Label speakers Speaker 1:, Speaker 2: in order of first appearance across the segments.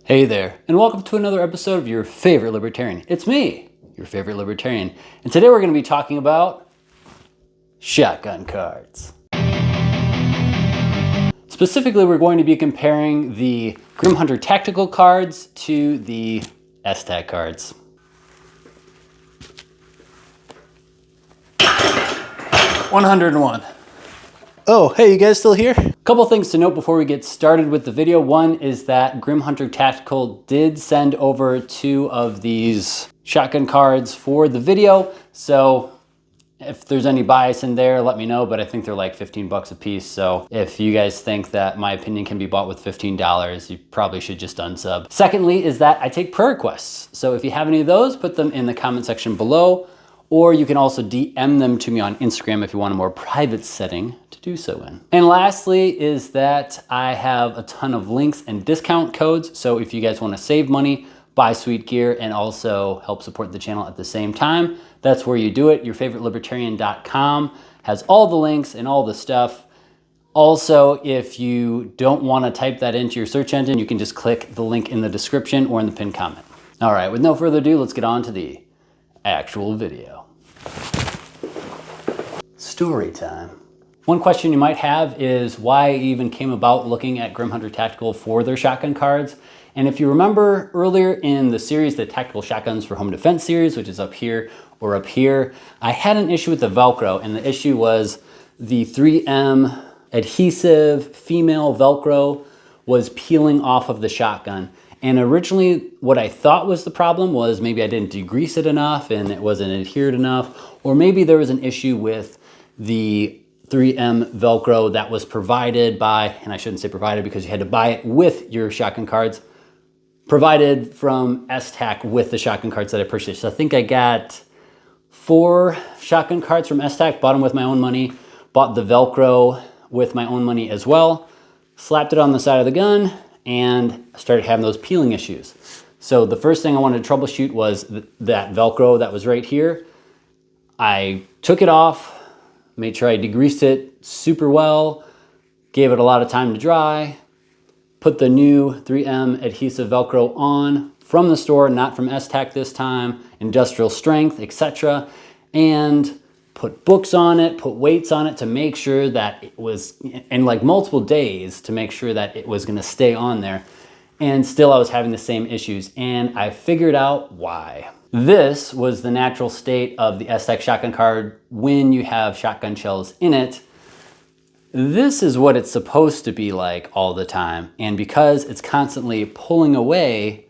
Speaker 1: Hey there, and welcome to another episode of Your Favorite Libertarian. It's me, your favorite libertarian, and today we're going to be talking about shotgun cards. Specifically, we're going to be comparing the Grim Hunter tactical cards to the Esstac cards. $101. Oh, hey, you guys still here? Couple things to note before we get started with the video. One is that Grim Hunter Tactical did send over 2 of these shotgun cards for the video. So if there's any bias in there, let me know, but I think they're like 15 bucks a piece. So if you guys think that my opinion can be bought with $15, you probably should just unsub. Secondly is that I take prayer requests. So if you have any of those, put them in the comment section below, or you can also DM them to me on Instagram if you want a more private setting to do so in. And lastly is that I have a ton of links and discount codes. So if you guys want to save money, buy sweet gear, and also help support the channel at the same time, that's where you do it. YourFavoriteLibertarian.com has all the links and all the stuff. Also, if you don't want to type that into your search engine, you can just click the link in the description or in the pinned comment. All right, with no further ado, let's get on to the actual video. Story time. One question you might have is why I even came about looking at Grim Hunter Tactical for their shotgun cards. And if you remember earlier in the series, the Tactical Shotguns for Home Defense series, which is up here or up here, I had an issue with the Velcro, and the issue was the 3M adhesive female Velcro was peeling off of the shotgun. And originally what I thought was the problem was maybe I didn't degrease it enough and it wasn't adhered enough, or maybe there was an issue with the 3M Velcro that was provided by, and I shouldn't say provided because you had to buy it with your shotgun cards, provided from Esstac with the shotgun cards that I purchased. So I think I got 4 shotgun cards from Esstac, bought them with my own money, bought the Velcro with my own money as well, slapped it on the side of the gun, and started having those peeling issues. So the first thing I wanted to troubleshoot was that Velcro that was right here. I took it off, made sure I degreased it super well, gave it a lot of time to dry, put the new 3M adhesive Velcro on from the store, not from Esstac this time, industrial strength, etc. And put books on it, put weights on it to make sure that it was, and like multiple days to make sure that it was gonna stay on there. And still I was having the same issues, and I figured out why. This was the natural state of the Esstac shotgun card when you have shotgun shells in it. This is what it's supposed to be like all the time. And because it's constantly pulling away,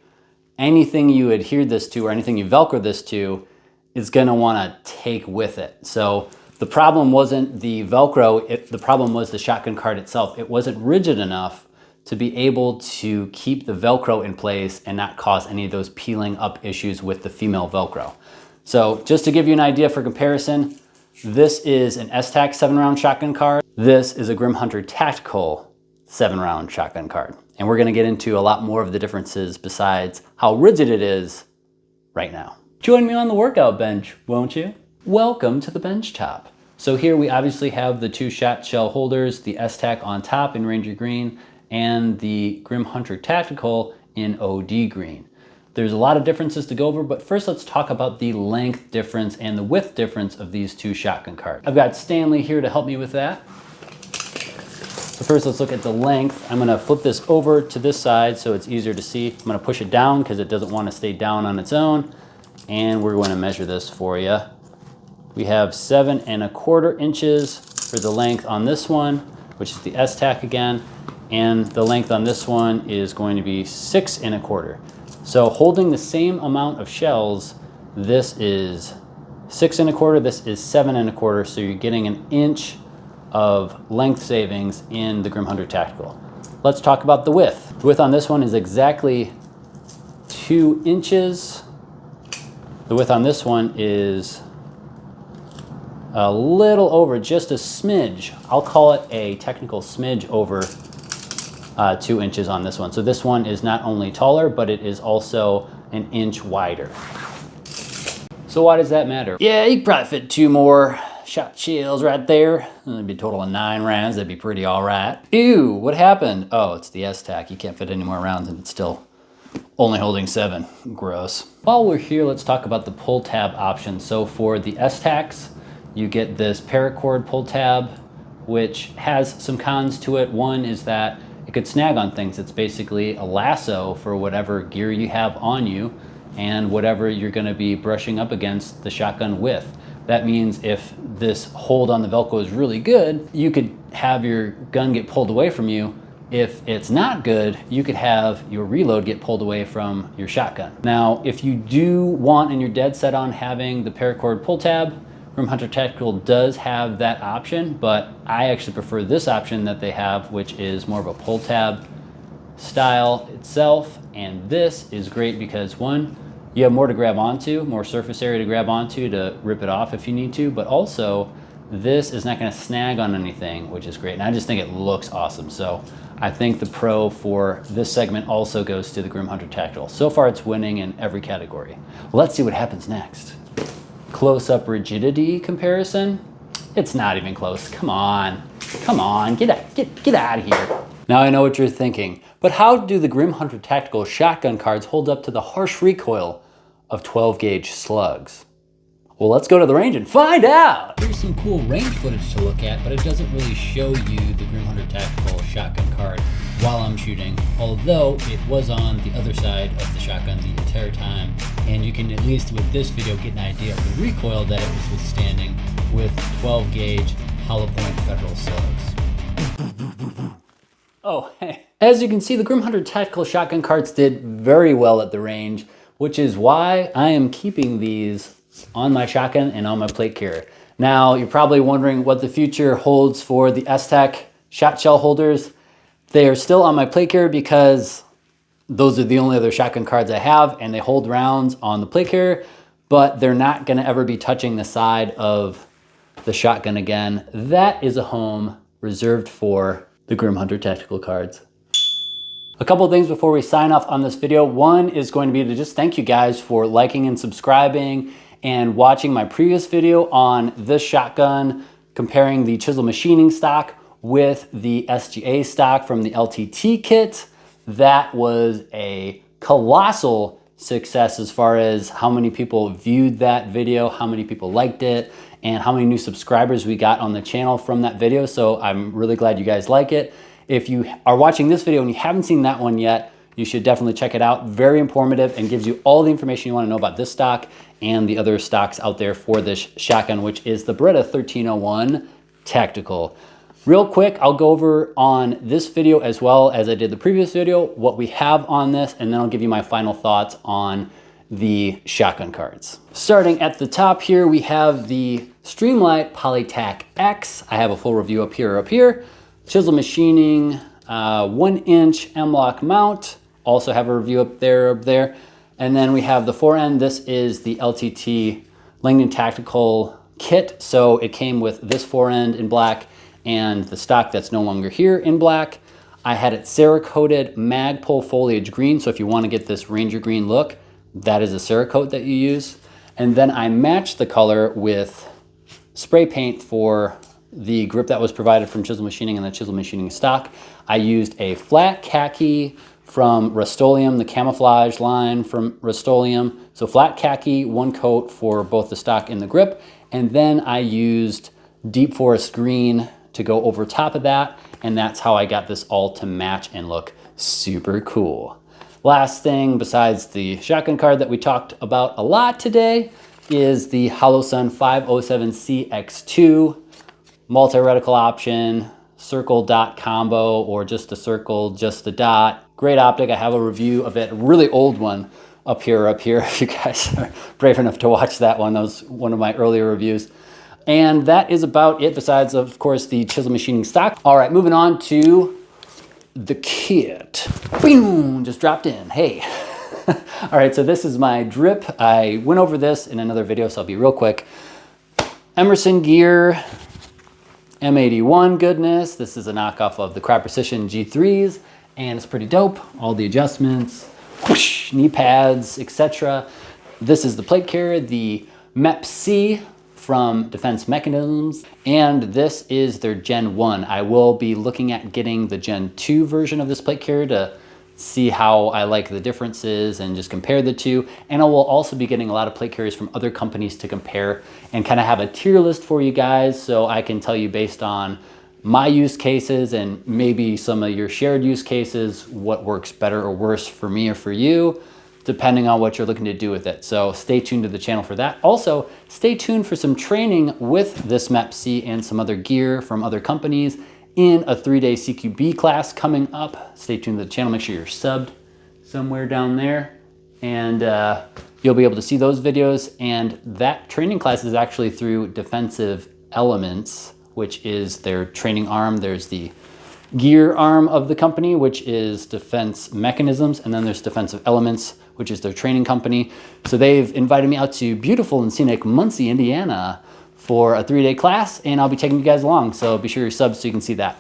Speaker 1: anything you adhere this to or anything you Velcro this to is gonna wanna take with it. So the problem wasn't the Velcro, the problem was the shotgun card itself. It wasn't rigid enough to be able to keep the Velcro in place and not cause any of those peeling up issues with the female Velcro. So just to give you an idea for comparison, this is an Esstac 7-round shotgun card. This is a Grim Hunter Tactical 7-round shotgun card. And we're gonna get into a lot more of the differences besides how rigid it is right now. Join me on the workout bench, won't you? Welcome to the bench top. So here we obviously have the 2 shot shell holders, the Esstac on top in Ranger Green, and the Grim Hunter Tactical in OD Green. There's a lot of differences to go over, but first let's talk about the length difference and the width difference of these 2 shotgun cards. I've got Stanley here to help me with that. So first let's look at the length. I'm gonna flip this over to this side so it's easier to see. I'm gonna push it down because it doesn't want to stay down on its own. And we're going to measure this for you. We have 7 1/4 inches for the length on this one, which is the Esstac again. And the length on this one is going to be 6 1/4. So holding the same amount of shells, this is 6 1/4, this is 7 1/4. So you're getting an inch of length savings in the Grim Hunter Tactical. Let's talk about the width. The width on this one is exactly 2 inches. The width on this one is a little over, just a smidge. I'll call it a technical smidge over 2 inches on this one. So this one is not only taller, but it is also an inch wider. So why does that matter? Yeah, you could probably fit 2 more shot shells right there. That'd be a total of 9 rounds. That'd be pretty all right. Ew, what happened? Oh, it's the Esstac. You can't fit any more rounds and it's still Only holding 7, gross. While we're here, let's talk about the pull tab option. So for the Esstacs, you get this paracord pull tab, which has some cons to it. One is that it could snag on things. It's basically a lasso for whatever gear you have on you and whatever you're gonna be brushing up against the shotgun with. That means if this hold on the Velcro is really good, you could have your gun get pulled away from you. If it's not good, you could have your reload get pulled away from your shotgun. Now, if you do want and you're dead set on having the paracord pull tab, Grim Hunter Tactical does have that option, but I actually prefer this option that they have, which is more of a pull tab style itself. And this is great because one, you have more to grab onto, more surface area to grab onto to rip it off if you need to, but also this is not gonna snag on anything, which is great. And I just think it looks awesome. So I think the pro for this segment also goes to the Grim Hunter Tactical. So far it's winning in every category. Let's see what happens next. Close-up rigidity comparison. It's not even close. Come on, get out of here. Now I know what you're thinking, but how do the Grim Hunter Tactical shotgun cards hold up to the harsh recoil of 12 gauge slugs? Well, let's go to the range and find out. Here's some cool range footage to look at, but it doesn't really show you the Grim Hunter Tactical shotgun card while I'm shooting, although it was on the other side of the shotgun the entire time. And you can, at least with this video, get an idea of the recoil that it was withstanding with 12 gauge hollow point federal slugs. Oh, hey. As you can see, the Grim Hunter Tactical shotgun cards did very well at the range, which is why I am keeping these on my shotgun and on my plate carrier. Now, you're probably wondering what the future holds for the Esstac shot shell holders. They are still on my plate carrier because those are the only other shotgun cards I have, and they hold rounds on the plate carrier, but they're not gonna ever be touching the side of the shotgun again. That is a home reserved for the Grim Hunter Tactical cards. A couple of things before we sign off on this video. One is going to be to just thank you guys for liking and subscribing and watching my previous video on this shotgun, comparing the chisel machining stock with the SGA stock from the LTT kit. That was a colossal success as far as how many people viewed that video, how many people liked it, and how many new subscribers we got on the channel from that video. So I'm really glad you guys like it. If you are watching this video and you haven't seen that one yet, you should definitely check it out. Very informative and gives you all the information you want to know about this stock and the other stocks out there for this shotgun, which is the Beretta 1301 Tactical. Real quick, I'll go over on this video as well as I did the previous video, what we have on this, and then I'll give you my final thoughts on the shotgun cards. Starting at the top here, we have the Streamlight Polytac X. I have a full review up here. Chisel machining, 1-inch M-LOK mount. Also have a review up there. And then we have the forend. This is the LTT Langdon Tactical kit. So it came with this forend in black and the stock that's no longer here in black. I had it Cerakoted Magpul foliage green. So if you want to get this Ranger green look, that is a Cerakote that you use. And then I matched the color with spray paint for the grip that was provided from Chisel Machining and the Chisel Machining stock. I used a flat khaki from Rust-Oleum, the camouflage line from Rust-Oleum. So flat khaki, one coat for both the stock and the grip. And then I used Deep Forest Green to go over top of that. And that's how I got this all to match and look super cool. Last thing besides the shotgun card that we talked about a lot today is the Holosun 507CX2 multi-reticle option, circle dot combo, or just a circle, just a dot. Great optic. I have a review of it, a really old one up here if you guys are brave enough to watch that one. That was one of my earlier reviews. And that is about it, besides, of course, the Chisel Machining stock. All right, moving on to the kit. Boom, just dropped in. Hey. All right, so this is my drip. I went over this in another video, so I'll be real quick. Emerson Gear M81 goodness. This is a knockoff of the Crop Precision G3s, and it's pretty dope. All the adjustments, whoosh, knee pads, etc. This is the plate carrier, the MEP-C from Defense Mechanisms, and this is their Gen 1. I will be looking at getting the Gen 2 version of this plate carrier to see how I like the differences and just compare the two. And I will also be getting a lot of plate carriers from other companies to compare and kind of have a tier list for you guys, so I can tell you based on my use cases and maybe some of your shared use cases what works better or worse for me or for you, depending on what you're looking to do with it. So stay tuned to the channel for that. Also, stay tuned for some training with this MEPC and some other gear from other companies in a 3-day CQB class coming up. Stay tuned to the channel. Make sure you're subbed somewhere down there, and you'll be able to see those videos. And that training class is actually through Defensive Elements, which is their training arm. There's the gear arm of the company, which is Defense Mechanisms, and then there's Defensive Elements, which is their training company. So they've invited me out to beautiful and scenic Muncie, Indiana for a 3-day class, and I'll be taking you guys along. So be sure you're subbed so you can see that.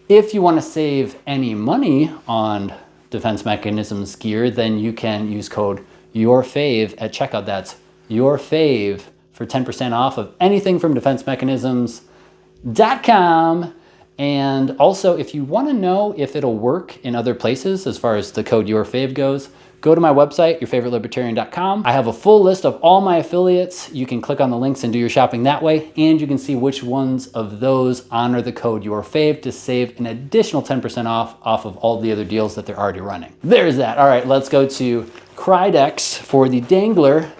Speaker 1: If you want to save any money on Defense Mechanisms gear, then you can use code YOURFAVE at checkout. That's YOURFAVE for 10% off of anything from defensemekanisms.com. And also, if you want to know if it'll work in other places as far as the code YOURFAVE goes, go to my website, yourfavoritelibertarian.com. I have a full list of all my affiliates. You can click on the links and do your shopping that way, and you can see which ones of those honor the code YOURFAVE to save an additional 10% off of all the other deals that they're already running. There's that. All right, let's go to Krydex for the dangler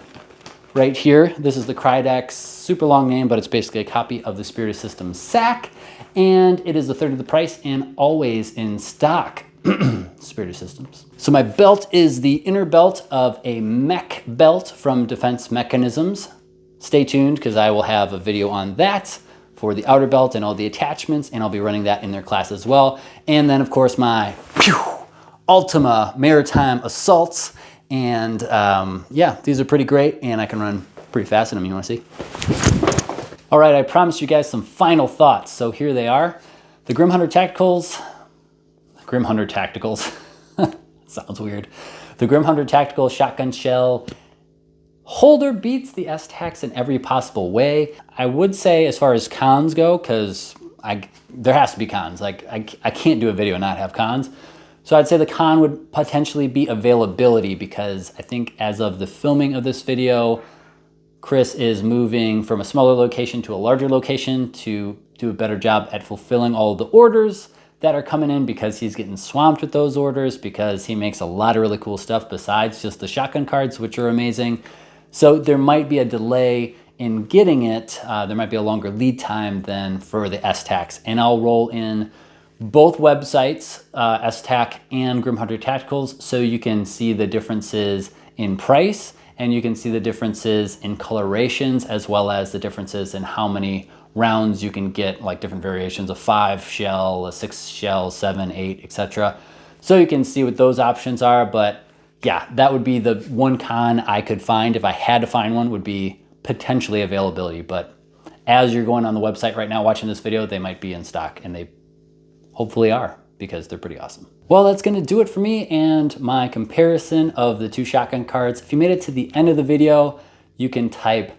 Speaker 1: right here. This is the Krydex, super long name, but it's basically a copy of the Spirit Systems SAC, and it is a third of the price and always in stock. Spirit Systems. So my belt is the inner belt of a mech belt from Defense Mechanisms. Stay tuned because I will have a video on that for the outer belt and all the attachments, and I'll be running that in their class as well. And then of course my Ultima Maritime Assaults, and yeah, these are pretty great and I can run pretty fast in them. You want to see? All right, I promised you guys some final thoughts, so here they are. The Grim Hunter Tacticals. Sounds weird. The Grim Hunter Tactical shotgun shell holder beats the Esstacs in every possible way. I would say as far as cons go, because there has to be cons. Like I can't do a video and not have cons. So I'd say the con would potentially be availability, because I think as of the filming of this video, Chris is moving from a smaller location to a larger location to do a better job at fulfilling all the orders that are coming in, because he's getting swamped with those orders, because he makes a lot of really cool stuff besides just the shotgun cards, which are amazing. So there might be a delay in getting it. There might be a longer lead time than for the Esstacs, and I'll roll in both websites, Esstac and Grim Hunter Tacticals, so you can see the differences in price, and you can see the differences in colorations, as well as the differences in how many rounds you can get, like different variations of 5 shell, a 6 shell, 7, 8, etc. So you can see what those options are. But yeah, that would be the one con I could find if I had to find one, would be potentially availability. But as you're going on the website right now watching this video, they might be in stock, and they hopefully are, because they're pretty awesome. Well, that's gonna do it for me and my comparison of the two shotgun cards. If you made it to the end of the video, you can type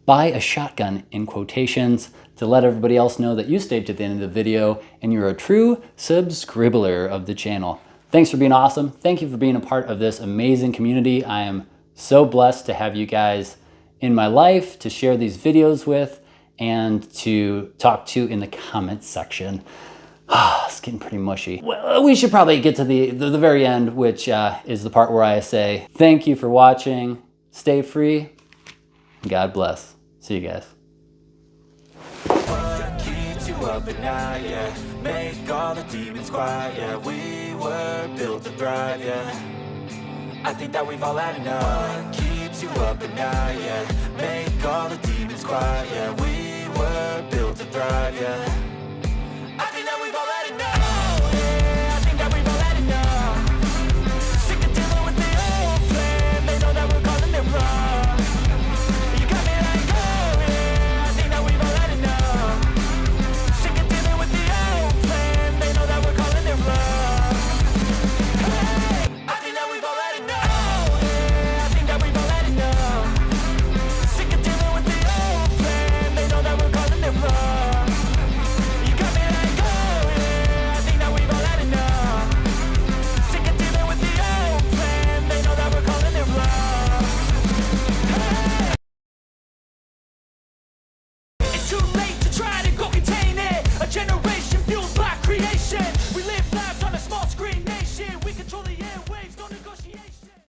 Speaker 1: "buy a shotgun" in quotations to let everybody else know that you stayed to the end of the video and you're a true subscriber of the channel. Thanks for being awesome. Thank you for being a part of this amazing community. I am so blessed to have you guys in my life to share these videos with and to talk to in the comments section. It's getting pretty mushy. Well, we should probably get to the very end, which is the part where I say thank you for watching. Stay free. God bless. See you guys.
Speaker 2: What keeps you up at night, yeah? Make all the demons quiet, yeah. We were built to thrive, yeah. I think that we've all had enough. What keeps you up at night, yeah? Make all the demons quiet, yeah. We were built to thrive, yeah.